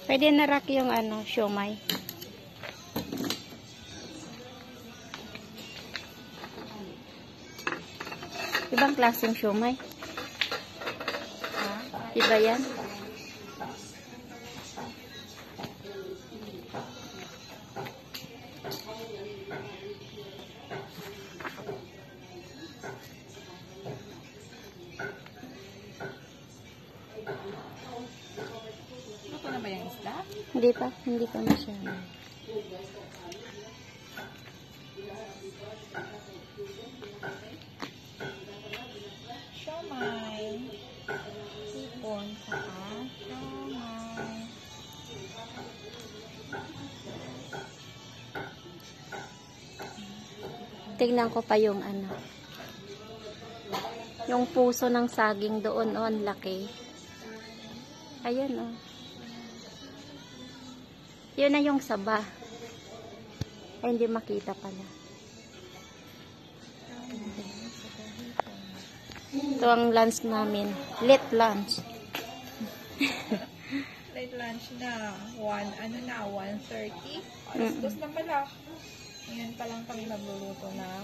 Pwede na rack yung ano, siomay. Ibang klaseng siomay. Iba yan. Ano na ba yung isda? Hindi pa masyado. Siomay. Sipon. Saka siomay. Tingnan ko pa yung ano. Yung puso ng saging doon, oh, ang laki. Ayan, oh. Yun na yung saba. Ay, hindi makita pala. Ito ang lunch namin. Late lunch. Late lunch na. 1:30. Alas 2 na pala. Ngayon pa lang kami magluluto na.